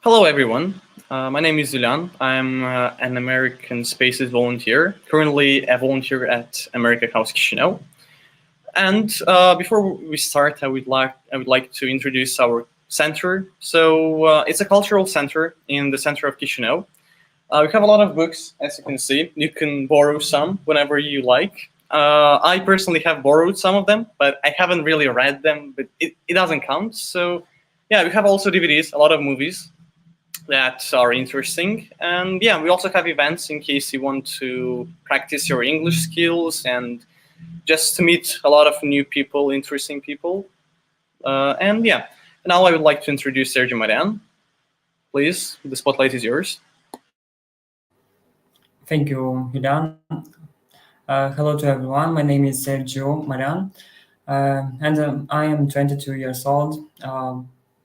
Hello, everyone. My name is Zulan. I'm an American Spaces volunteer, currently a volunteer at America House Chisinau. And before we start, I would like to introduce our center. So it's a cultural center in the center of Chisinau. We have a lot of books, as you can see. You can borrow some whenever you like. I personally have borrowed some of them, but I haven't really read them. But it doesn't count. So yeah, we have also DVDs, a lot of movies that are interesting. And yeah, we also have events in case you want to practice your English skills and just to meet a lot of new people, interesting people. And yeah, now I would like to introduce Sergio Marian. Please, the spotlight is yours. Thank you, Hidan. Hello to everyone. My name is Sergio Marian, and I am 22 years old.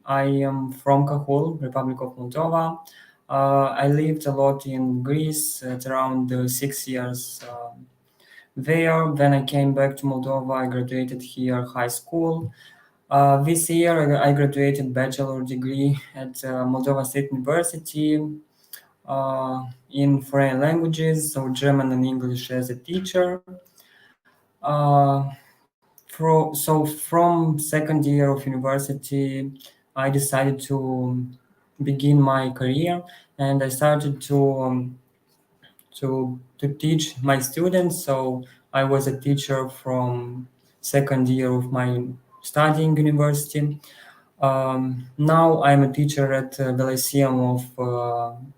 I am from Cahul, Republic of Moldova. I lived a lot in Greece at around 6 years there. Then I came back to Moldova. I graduated here high school. This year I graduated bachelor degree at Moldova State University in foreign languages, so German and English as a teacher. So from second year of university, I decided to begin my career, and I started to teach my students. So I was a teacher from second year of my studying university. Now I'm a teacher at the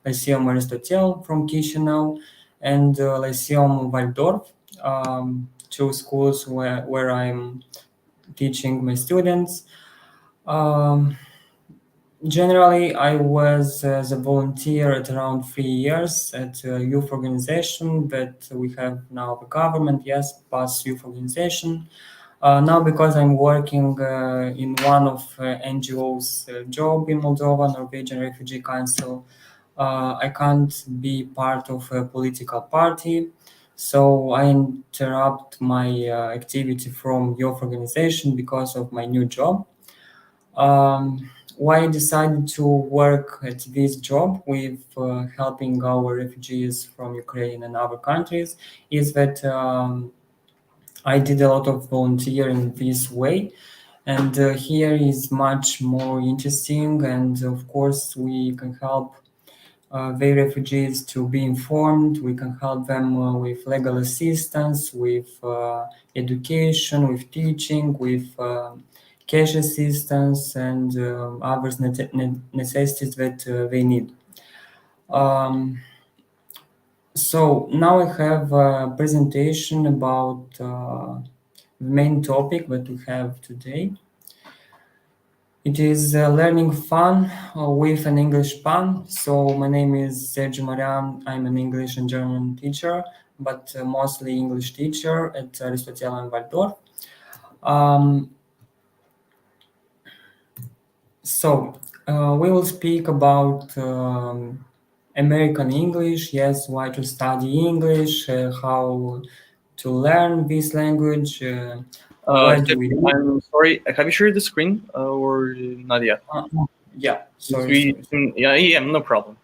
Lyceum Aristotle from Chisinau and Lyceum Waldorf, two schools where I'm teaching my students. Um, Generally, I was as a volunteer at around 3 years at a youth organization that we have now the government, yes, plus youth organization. Now, because I'm working in one of NGO's job in Moldova, Norwegian Refugee Council, I can't be part of a political party. So I interrupt my activity from youth organization because of my new job. Why I decided to work at this job with helping our refugees from Ukraine and other countries is that I did a lot of volunteering this way, and here is much more interesting. And of course, we can help the refugees to be informed. We can help them with legal assistance, with education, with teaching, with cash assistance, and other necessities that they need. Um, so now I have a presentation about the main topic that we have today. It is learning fun with an English pun. So my name is Sergio Marian. I'm an English and German teacher, but mostly English teacher at Aristotle and Waldorf. Um, we will speak about American English. Yes, why to study English, how to learn this language, what do we Sergio, do. I'm sorry. Have you shared the screen or not yet? Uh, yeah, Yes, sorry, sorry. yeah, no problem.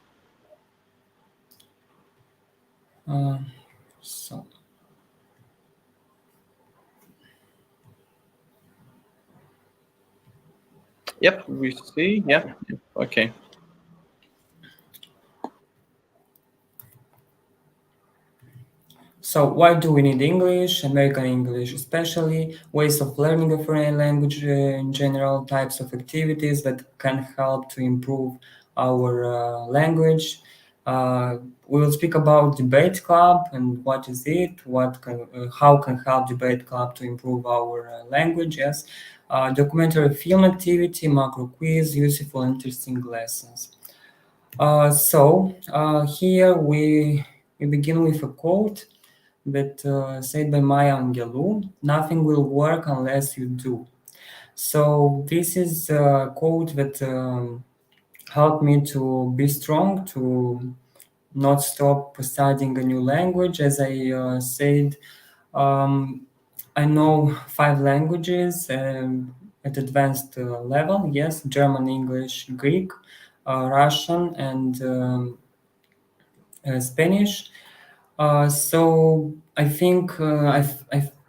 Uh, so. Yep, we see. Yeah, okay. So why do we need English, American English especially, ways of learning a foreign language in general, types of activities that can help to improve our language. Uh, we will speak about debate club and what is it, how can help debate club to improve our language, yes. Documentary film activity, macro quiz, useful, interesting lessons. Here we begin with a quote that said by Maya Angelou, nothing will work unless you do. So this is a quote that helped me to be strong, to not stop studying a new language. As I said, um, I know five languages at advanced level, yes, German, English, Greek. Russian, and Spanish. So I think I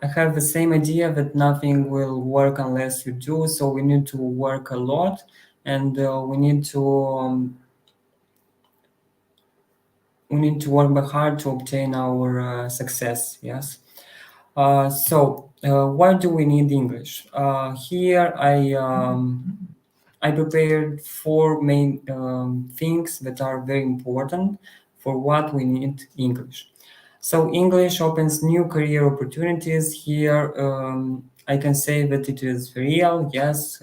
have the same idea that nothing will work unless you do. So we need to work a lot, and we need to work hard to obtain our success. Yes. Why do we need English? Here I prepared four main things that are very important for what we need English. So English opens new career opportunities. Here I can say that it is real, yes,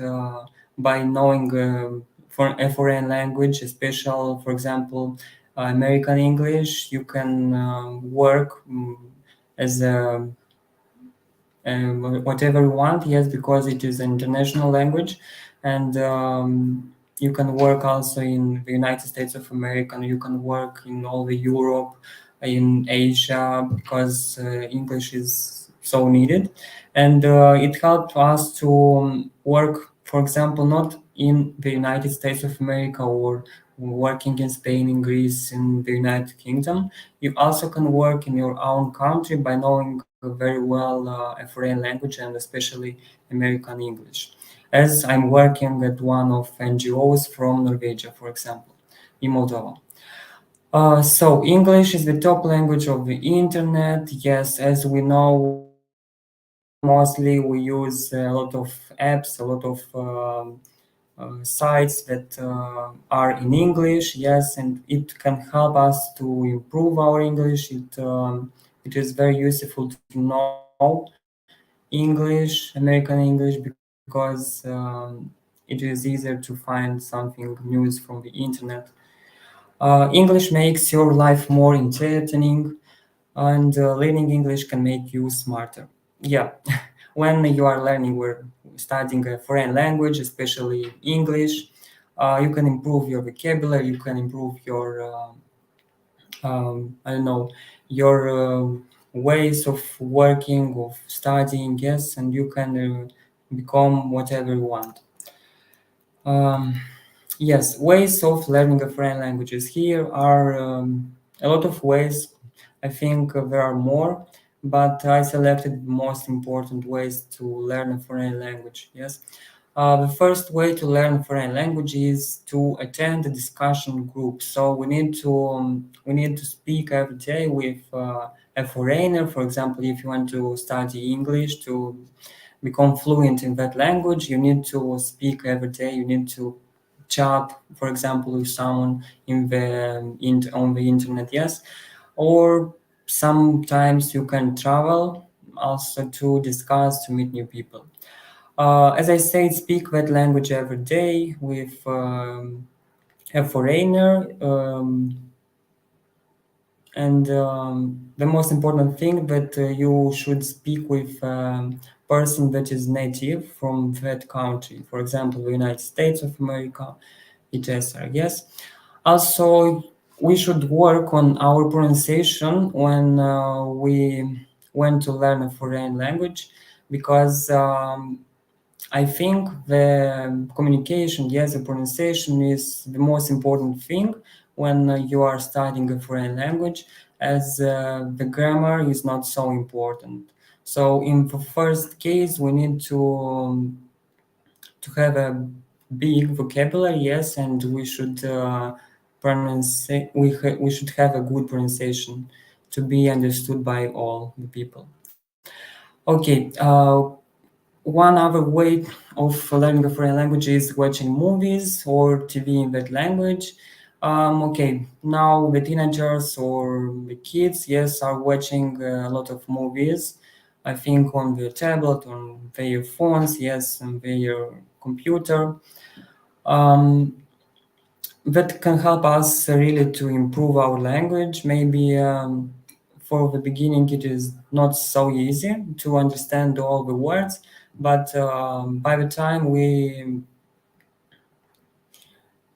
by knowing for a foreign language, especially, for example, American English, you can work as a whatever you want, yes, because it is an international language, and you can work also in the United States of America, and you can work in all the Europe, in Asia, because English is so needed, and it helped us to work, for example, not in the United States of America or working in Spain, in Greece, in the United Kingdom. You also can work in your own country by knowing very well a foreign language, and especially American English. As I'm working at one of NGOs from Norwegia, for example, in Moldova. So English is the top language of the internet. Yes, as we know, mostly we use a lot of apps, a lot of sites that are in English. Yes, and it can help us to improve our English. It is very useful to know English, American English, because it is easier to find something news from the internet. English makes your life more entertaining, and learning English can make you smarter. Yeah, when you are learning or studying a foreign language, especially English, you can improve your vocabulary, you can improve your, I don't know, your ways of working, of studying, yes, and you can become whatever you want. Um, yes, ways of learning a foreign languages. Here are a lot of ways. I think there are more, but I selected the most important ways to learn a foreign language. Yes. The first way to learn foreign language is to attend a discussion group. So we need to speak every day with a foreigner. For example, if you want to study English to become fluent in that language, you need to speak every day. You need to chat, for example, with someone on the internet. Yes, or sometimes you can travel also to discuss to meet new people. As I said, speak that language every day with a foreigner. And the most important thing that you should speak with person that is native from that country, for example, the United States of America, etc. Yes. Also, we should work on our pronunciation when we went to learn a foreign language, because I think the communication, yes, the pronunciation is the most important thing when you are studying a foreign language, as the grammar is not so important. So in the first case, we need to have a big vocabulary, yes, and we should we should have a good pronunciation to be understood by all the people. Okay. One other way of learning a foreign language is watching movies or TV in that language. Okay, now the teenagers or the kids, yes, are watching a lot of movies. I think on their tablet, on their phones, yes, on their computer. Um, that can help us really to improve our language. Maybe for the beginning it is not so easy to understand all the words, but by the time we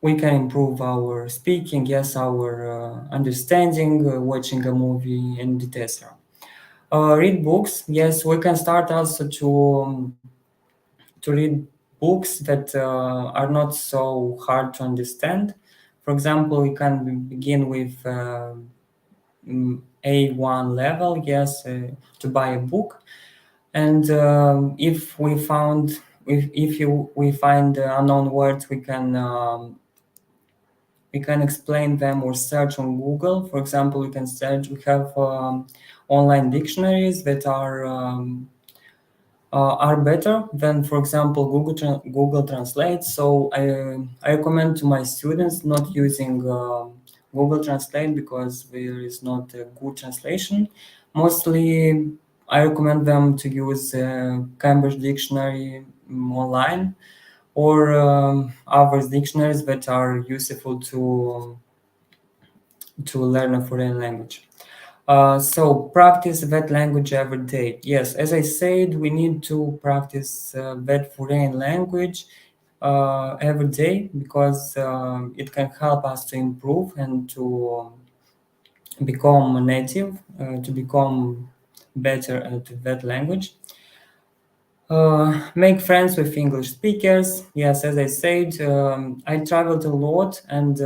can improve our speaking, yes, our understanding, watching a movie, and etc. Read books, yes, we can start also to read books that are not so hard to understand. For example, we can begin with A1 level, yes, to buy a book. And if we found if you we find unknown words, we can explain them or search on Google. For example, we can search. We have online dictionaries that are better than, for example, Google Translate. So I recommend to my students not using Google Translate because there is not a good translation. Mostly, I recommend them to use Cambridge Dictionary online or other dictionaries that are useful to learn a foreign language. So practice that language every day. Yes, as I said, we need to practice that foreign language every day because it can help us to improve and to become native, to become better at that language. Make friends with English speakers. Yes, as I said, I traveled a lot and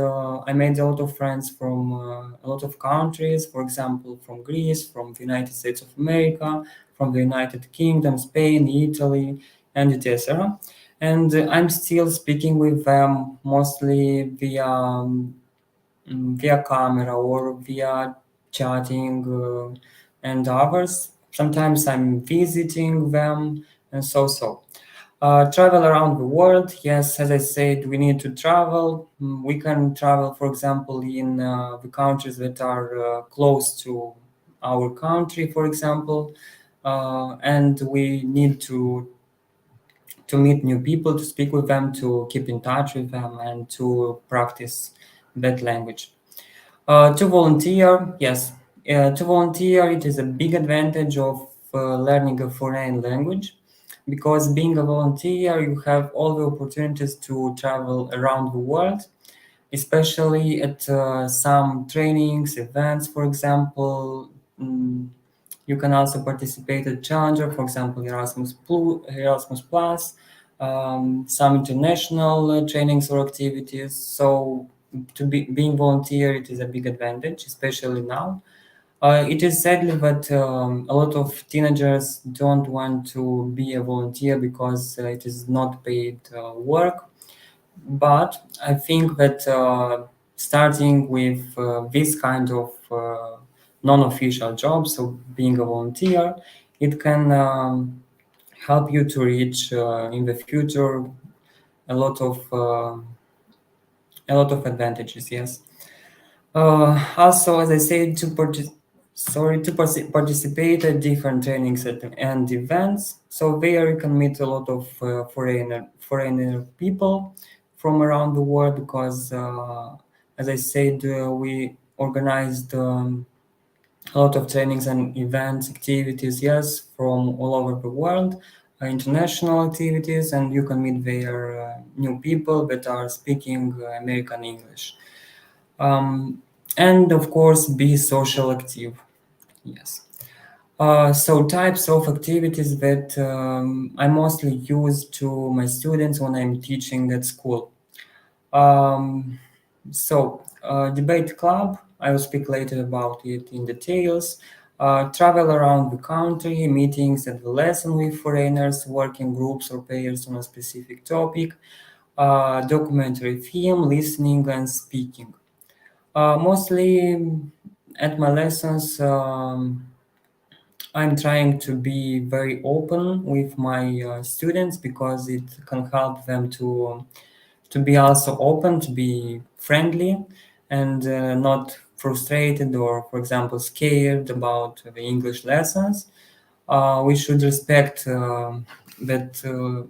I made a lot of friends from a lot of countries. For example, from Greece, from the United States of America, from the United Kingdom, Spain, Italy, and etc. And I'm still speaking with them mostly via camera or via chatting and others. Sometimes I'm visiting them and so. Travel around the world. Yes, as I said, we need to travel. We can travel, for example, in the countries that are close to our country, for example, and we need to meet new people, to speak with them, to keep in touch with them, and to practice that language. To volunteer, yes. To volunteer, it is a big advantage of learning a foreign language because being a volunteer, you have all the opportunities to travel around the world, especially at some trainings, events, for example. You can also participate at Challenger, for example, Erasmus Plus, some international trainings or activities. So being volunteer, it is a big advantage, especially now. It is sadly that a lot of teenagers don't want to be a volunteer because it is not paid work. But I think that starting with this kind of non-official job, so being a volunteer, it can help you to reach in the future a lot of uh, a lot of advantages. Yes. Also, as I said, participate at different trainings and events. So there you can meet a lot of foreigner people from around the world because, as I said, we organized a lot of trainings and events, activities, yes, from all over the world, international activities, and you can meet there new people that are speaking American English. Um, and of course, be social active. Yes. So types of activities that I mostly use to my students when I'm teaching at school. Um, Debate club, I will speak later about it in details. Travel around the country, meetings and the lesson with foreigners, working groups or pairs on a specific topic, documentary film, listening and speaking. Mostly at my lessons, I'm trying to be very open with my students because it can help them to be also open, to be friendly, and not frustrated or, for example, scared about the English lessons. We should respect that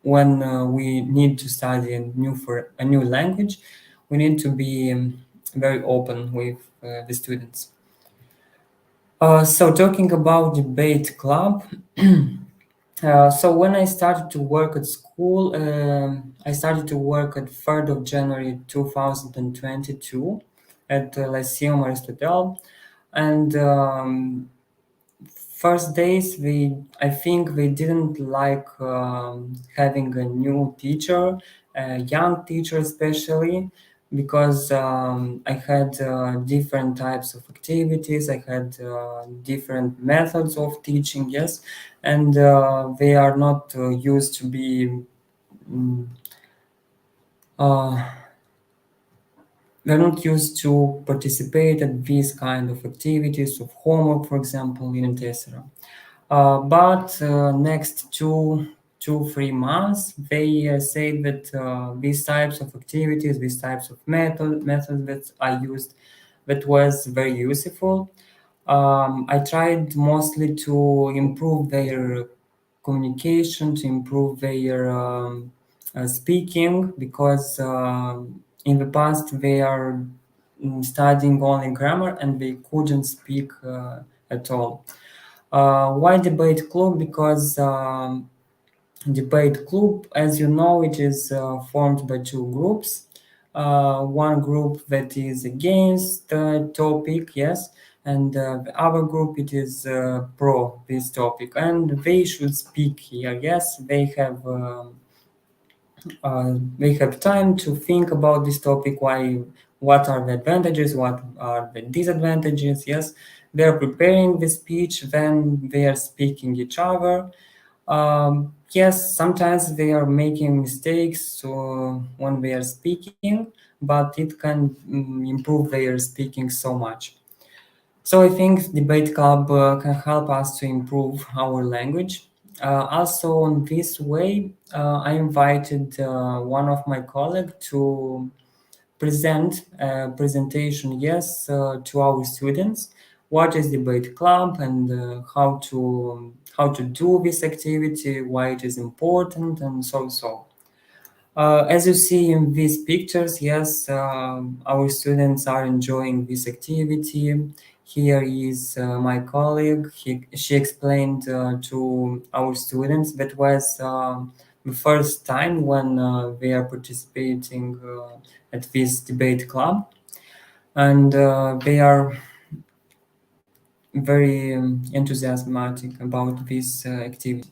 when we need to study a new language, we need to be very open with the students. So talking about debate club, so when I started to work at school, I started to work at 3rd of January 2022 at Lyceum Aristotle, and first days I think they didn't like having a new teacher, a young teacher especially, because I had different types of activities. I had different methods of teaching, yes, and they are not used to be. mm, uh, they're not used to participate at these kind of activities of homework, for example, and etc. But next 3 months, they say that these types of activities, these types of methods that I used, that was very useful. I tried mostly to improve their communication, to improve their speaking, because in the past they are studying only grammar and they couldn't speak at all. Why debate club? Because debate club, as you know, it is formed by two groups. One group that is against the topic, yes, and the other group it is pro this topic, and they should speak here. Yes, they have time to think about this topic. What are the advantages? What are the disadvantages? Yes, they are preparing the speech, then they are speaking each other. Yes, sometimes they are making mistakes so when they are speaking, but it can improve their speaking so much. So I think debate club can help us to improve our language. Also, in this way, I invited one of my colleagues to present a presentation, yes, to our students. What is debate club and how to do this activity, why it is important, and so. As you see in these pictures, yes, our students are enjoying this activity. Here is my colleague. She explained to our students that was the first time when they are participating at this debate club, and they are very enthusiastic about this activity.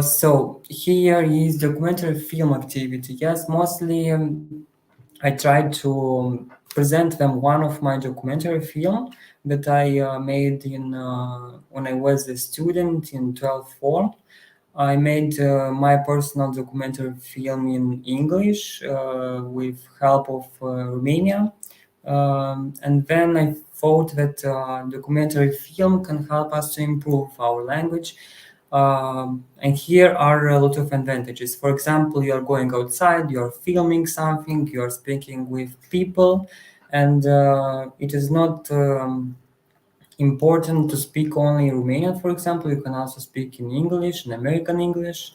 So here is documentary film activity. Yes, mostly I tried to present them one of my documentary film that I made in when I was a student in 12th form. I made my personal documentary film in English with help of Romania. And then I thought that documentary film can help us to improve our language. And here are a lot of advantages. For example, you are going outside, you are filming something, you are speaking with people, and it is not important to speak only Romanian, for example. You can also speak in English, in American English,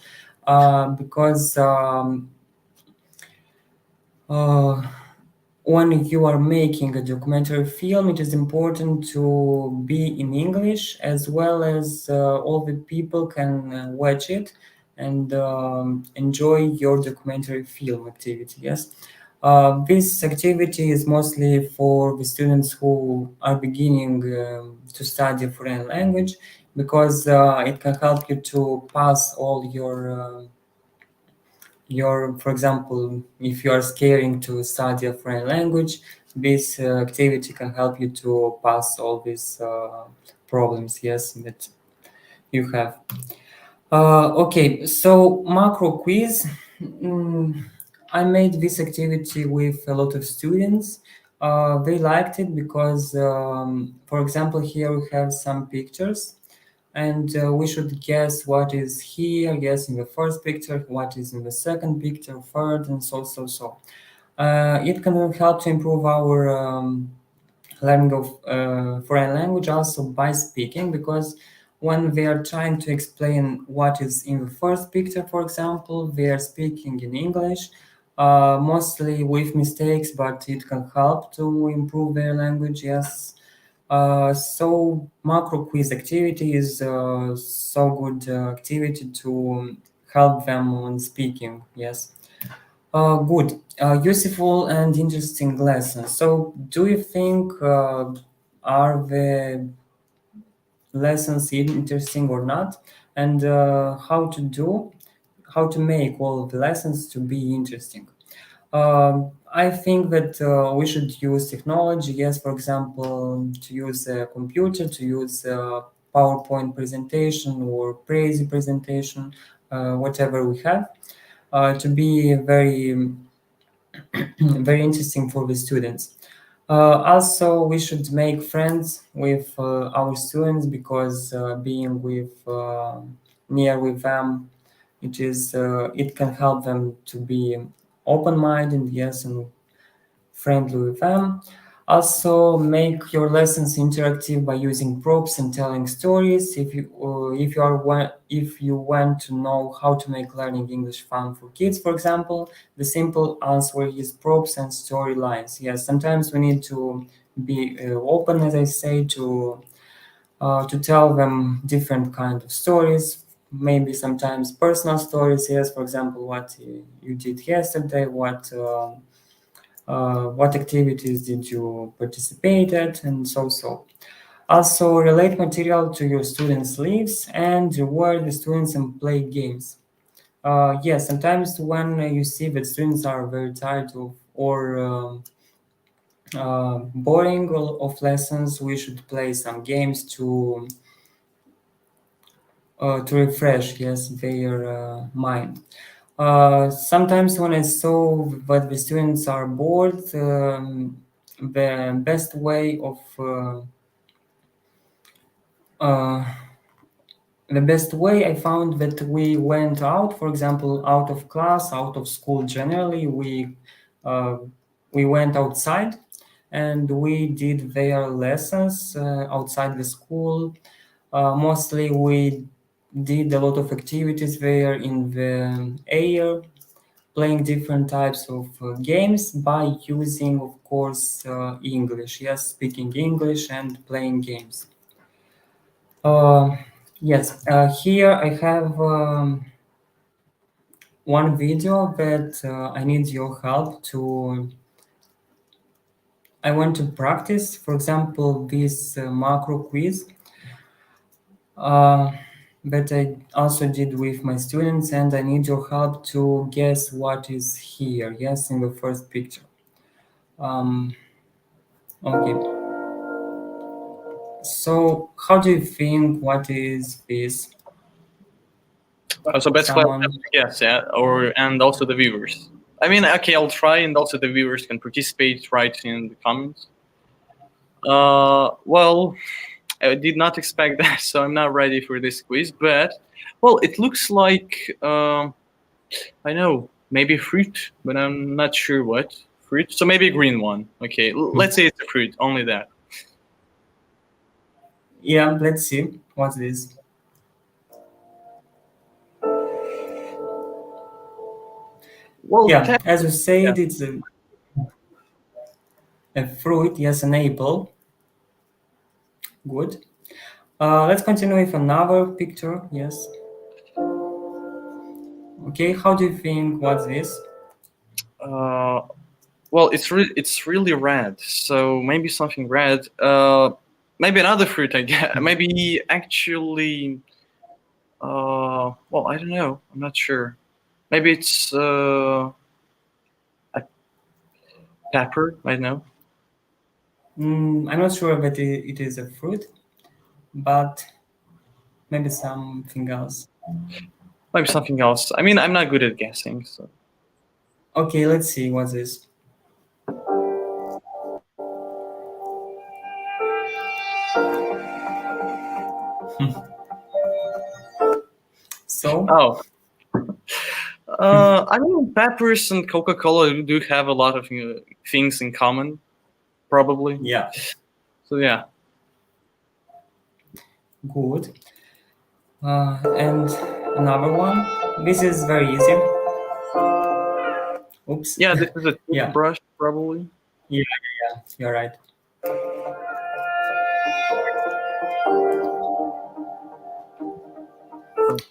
because uh, when you are making a documentary film, it is important to be in English as well as all the people can watch it and enjoy your documentary film activity. Yes. This activity is mostly for the students who are beginning to study a foreign language because it can help you to pass all for example, if you are scaring to study a foreign language, this activity can help you to pass all these problems, yes, that you have. Okay, so macro quiz. Mm, I made this activity with a lot of students. They liked it because, for example, here we have some pictures, and we should guess what is here, guess in the first picture, what is in the second picture, third, and so. It can help to improve our learning of foreign language also by speaking, because when they are trying to explain what is in the first picture, for example, they are speaking in English, mostly with mistakes, but it can help to improve their language, yes. So macro quiz activity is so good activity to help them on speaking, yes. Good. Useful and interesting lessons. So, do you think are the lessons interesting or not? And how to make all of the lessons to be interesting? I think that we should use technology, yes, for example, to use a computer, to use a PowerPoint presentation or Prezi presentation, whatever we have, to be very, very interesting for the students. Also, we should make friends with our students because being near with them, it can help them to be open-minded, yes, and friendly with them. Also, make your lessons interactive by using props and telling stories. If you want to know how to make learning English fun for kids, for example, the simple answer is props and storylines. Yes, sometimes we need to be open, as I say, to tell them different kind of stories. Maybe sometimes personal stories. Yes, for example, what you did yesterday, what activities did you participate at, and so. Also, relate material to your students' lives and reward the students and play games. Yes, sometimes when you see that students are very tired of or boring of lessons, we should play some games to refresh, yes, their mind. Sometimes when I saw that the students are bored, the best way of uh, the best way I found that we went out, for example, out of class, out of school. Generally, uh, we went outside and we did their lessons outside the school. Mostly, we did a lot of activities there in the air, playing different types of games by using, of course, English. Yes, speaking English and playing games. Uh, yes, here I have one video that I need your help to. I want to practice, for example, this macro quiz uh, that I also did with my students, and I need your help to guess what is here. Yes, in the first picture. Um, okay. So, how do you think? What is this? So basically, I'll have Someone? to guess, yeah, or and also the viewers. I mean, okay, I'll try, and also the viewers can participate, right in the comments. Well, I did not expect that, so I'm not ready for this quiz. But well, it looks like I know maybe fruit, but I'm not sure what fruit. So maybe a green one. Okay, let's say it's a fruit. Only that. Yeah, let's see. What's this? Well, Yeah, as you yeah. said, it's a fruit. Yes, an apple. Good. Let's continue with another picture. Yes. Okay, how do you think? What's this? Uh, well, it's really red. So maybe something red. Maybe another fruit. I guess. Maybe actually. Well, I don't know. I'm not sure. Maybe it's a pepper. I don't know. I'm not sure that it is a fruit, but maybe something else. Maybe something else. I mean, I'm not good at guessing. So. Okay, let's see. What's this? So, Oh, I mean, peppers and Coca-Cola do have a lot of things in common, probably. yeah, So yeah, good. And another one. This is very easy. Oops. yeah, this is a Yeah, toothbrush, probably. yeah, yeah. You're right.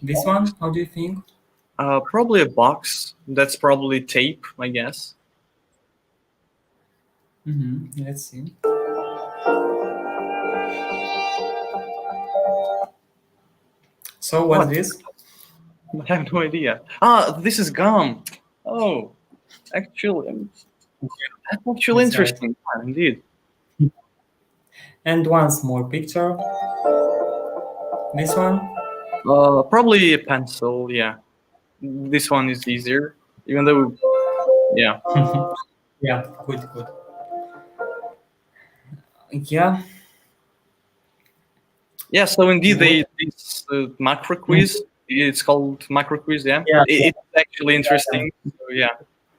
This one. How do you think? Probably a box. That's probably tape, I guess. Let's see. So, what's What? this? I have no idea. Ah, this is gum. Oh. Actually, that's actually That's right. interesting. Yeah, indeed. And once more picture. This one. Probably a pencil. Yeah, this one is easier. Even though, yeah, Yeah, good, good. Yeah. yeah. So indeed, Good. this macro Mm. quiz. It's called macro quiz. Yeah, Yeah, it's actually yeah. interesting. So yeah.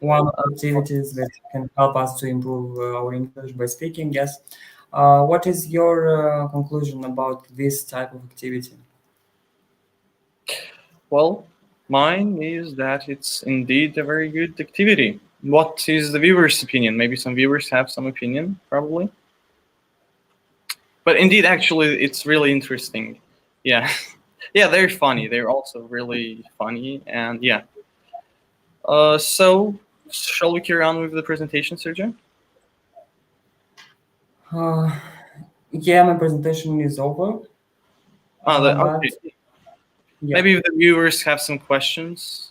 One of the activities that can help us to improve our English by speaking. Yes. What is your conclusion about this type of activity? Well, mine is that it's indeed a very good activity. What is the viewer's opinion? Maybe some viewers have some opinion, probably. But indeed, actually, it's really interesting. Yeah, yeah, they're funny. They're also really funny, and yeah. So shall we carry on with the presentation, Sergio? Uh, yeah, my presentation is over. Okay. But yeah. Maybe if the viewers have some questions,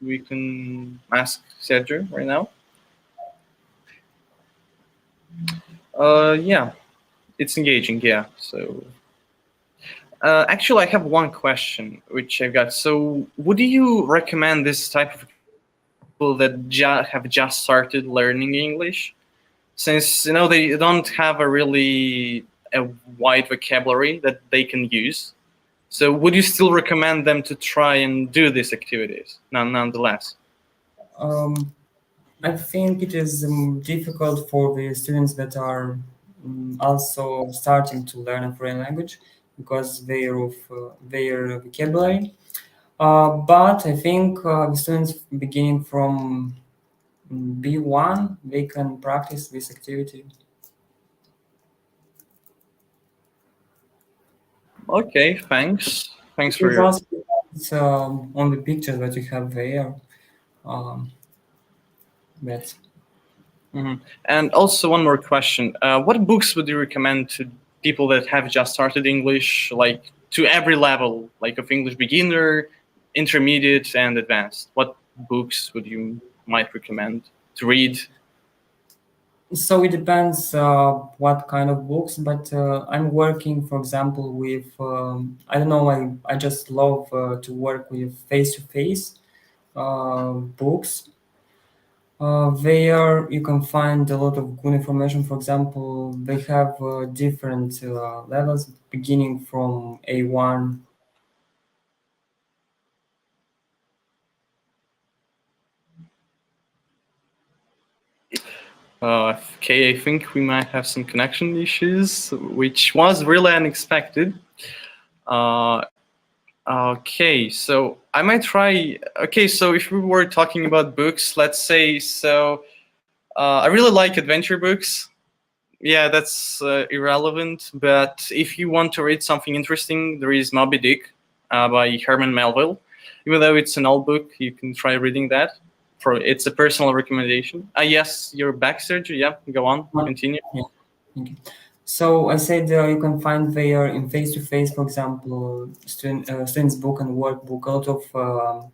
we can ask Sergio right now. Yeah, it's engaging. Yeah. So actually, I have one question which I've got. So, would you recommend this type of people that have just started learning English, since they don't have a wide vocabulary that they can use? So, would you still recommend them to try and do these activities, nonetheless? Um, I think it is difficult for the students that are also starting to learn a foreign language because of their vocabulary. But I think the students beginning from B1, they can practice this activity. Okay, thanks. Thanks It for is your. also depends, on the pictures that you have there. Um, that Mhm. And also one more question: what books would you recommend to people that have just started English, like to every level, like of English beginner, intermediate, and advanced? What books would you might recommend to read? So it depends what kind of books, but I'm working, for example, with I don't know. I just love to work with face-to-face books. There you can find a lot of good information. For example, they have different levels, beginning from A1. Okay, I think we might have some connection issues, which was really unexpected. Uh, okay, so I might try. Okay, so if we were talking about books, let's say so. I really like adventure books. Yeah, that's irrelevant. But if you want to read something interesting, there is Moby Dick by Herman Melville. Even though it's an old book, you can try reading that. It's a personal recommendation. Yes, you're back, Sergio. Yeah, go on, continue. Yeah. Okay. So I said you can find there in face-to-face, for example, students' book and workbook, a lot of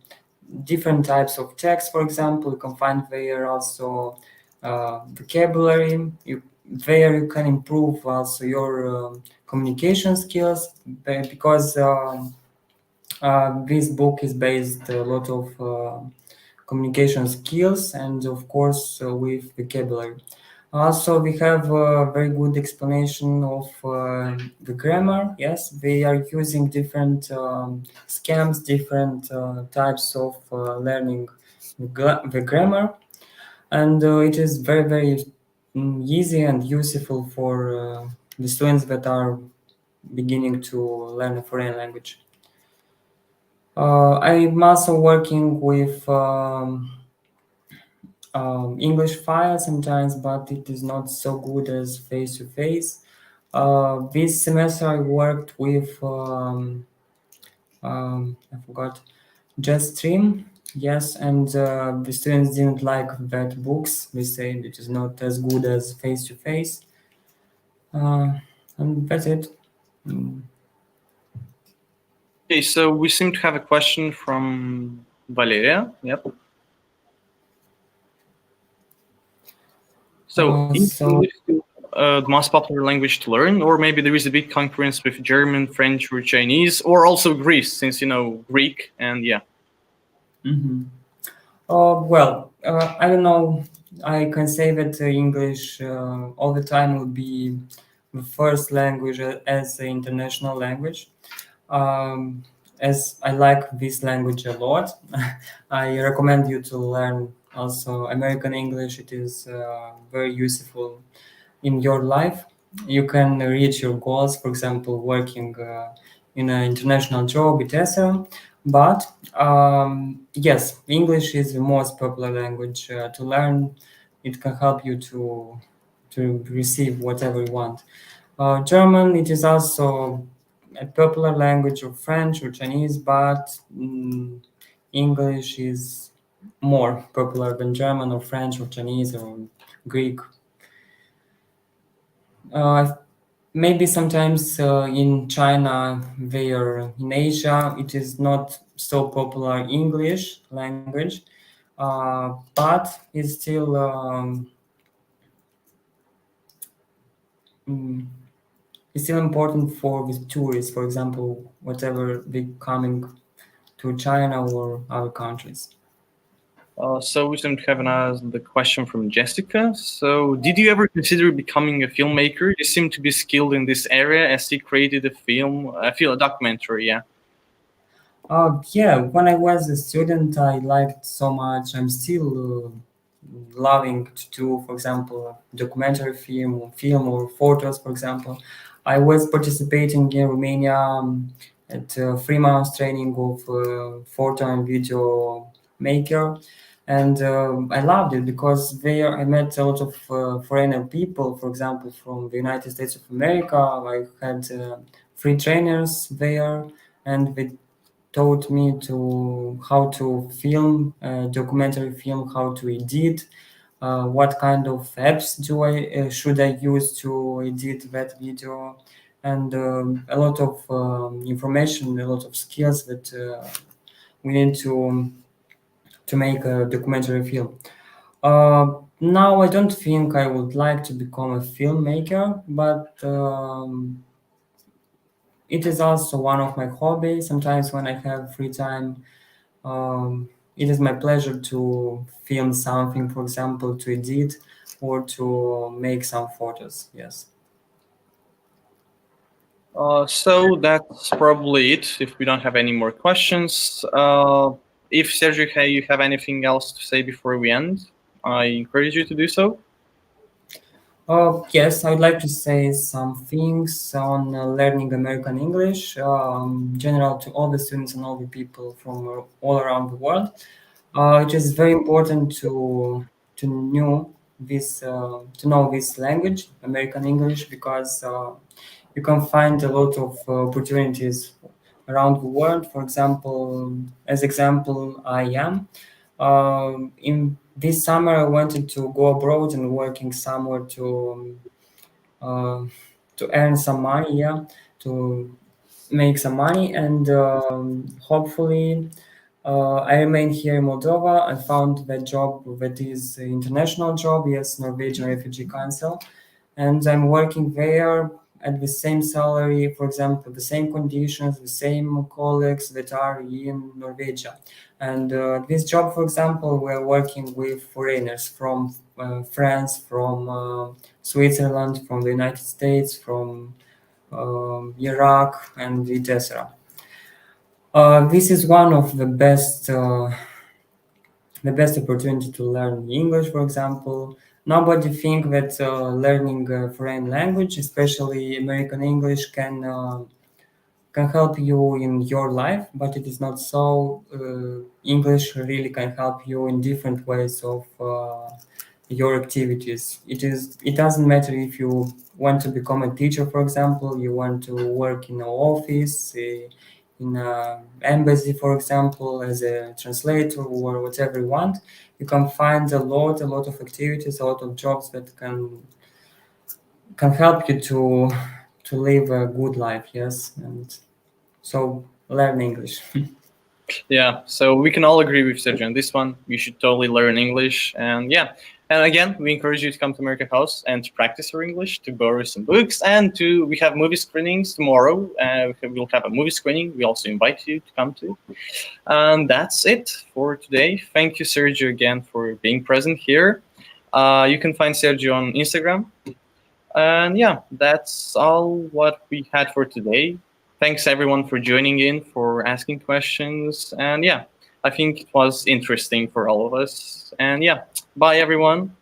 different types of text. For example, you can find there also vocabulary. There you can improve also your communication skills because this book is based a lot of communication skills and of course with vocabulary. Also, we have a very good explanation of the grammar. Yes, they are using different scams, different types of learning the grammar, and it is very, very easy and useful for the students that are beginning to learn a foreign language. I'm also working with English files sometimes, but it is not so good as face to face. This semester I worked with I forgot Jetstream. Yes, and the students didn't like that books. They said it is not as good as face to face, and that's it. Mm. Okay, so we seem to have a question from Valeria. Yep. So, is So English still the most popular language to learn, or maybe there is a big concurrence with German, French, or Chinese, or also Greece, since you know Greek and yeah. mhm. Well, I don't know. I can say that English all the time will be the first language as an international language. Um, as I like this language a lot, I recommend you to learn also American English. It is very useful in your life. You can reach your goals, for example, working in an international job, etc. But yes, English is the most popular language to learn. It can help you to receive whatever you want. German, it is also a popular language of French or Chinese, but English is more popular than German or French or Chinese or Greek. Uh, Maybe sometimes in China, there in Asia, it is not so popular English language, but it's still mm, it's still important for the tourists, for example, whatever they coming to China or other countries. So we seem to have the question from Jessica. So, did you ever consider becoming a filmmaker? You seem to be skilled in this area, as he created a documentary. Yeah. Yeah, when I was a student, I liked so much. I'm still loving to do, for example, documentary film or photos, for example. I was participating in Romania at 3 months training of photo and video maker. And I loved it because there I met a lot of foreigner people, for example, from the United States of America. I had free trainers there, and they taught me to how to film documentary film, how to edit, what kind of apps do I should I use to edit that video, and a lot of information, a lot of skills that we need to make a documentary film. Now I don't think I would like to become a filmmaker, but it is also one of my hobbies. Sometimes when I have free time, it is my pleasure to film something, for example, to edit or to make some photos. Yes. So that's probably it. If we don't have any more questions, if Sergio, hey, you have anything else to say before we end, I encourage you to do so. Yes, I would like to say some things on learning American English, general to all the students and all the people from all around the world. It is very important to know this language, American English, because you can find a lot of opportunities around the world. For example, as example, I am. In this summer, I wanted to go abroad and working somewhere uh, to earn some money, yeah, to make some money, and hopefully I remain here in Moldova. I found that job that is an international job, yes, Norwegian Refugee Council, and I'm working there at the same salary, for example, the same conditions, the same colleagues that are in Norwegia. And this job, for example, we're working with foreigners from France, from Switzerland, from the United States, from Iraq, and etc. This is one of the best opportunity to learn English, for example. Nobody think that learning a foreign language, especially American English, can help you in your life, but it is not so. English really can help you in different ways of your activities. It doesn't matter if you want to become a teacher, for example, you want to work in an office, in an embassy, for example, as a translator or whatever you want. You can find a lot of activities, a lot of jobs that can help you to live a good life. Yes, and so learn English. Yeah, so we can all agree with Sergio on this one. You should totally learn English, and yeah, And again, we encourage you to come to America House and to practice your English, to borrow some books, and we have movie screenings tomorrow. We'll have a movie screening. We also invite you to come to. And that's it for today. Thank you, Sergio, again for being present here. You can find Sergio on Instagram. And yeah, that's all what we had for today. Thanks everyone for joining in, for asking questions. And yeah, I think it was interesting for all of us. And yeah, bye everyone.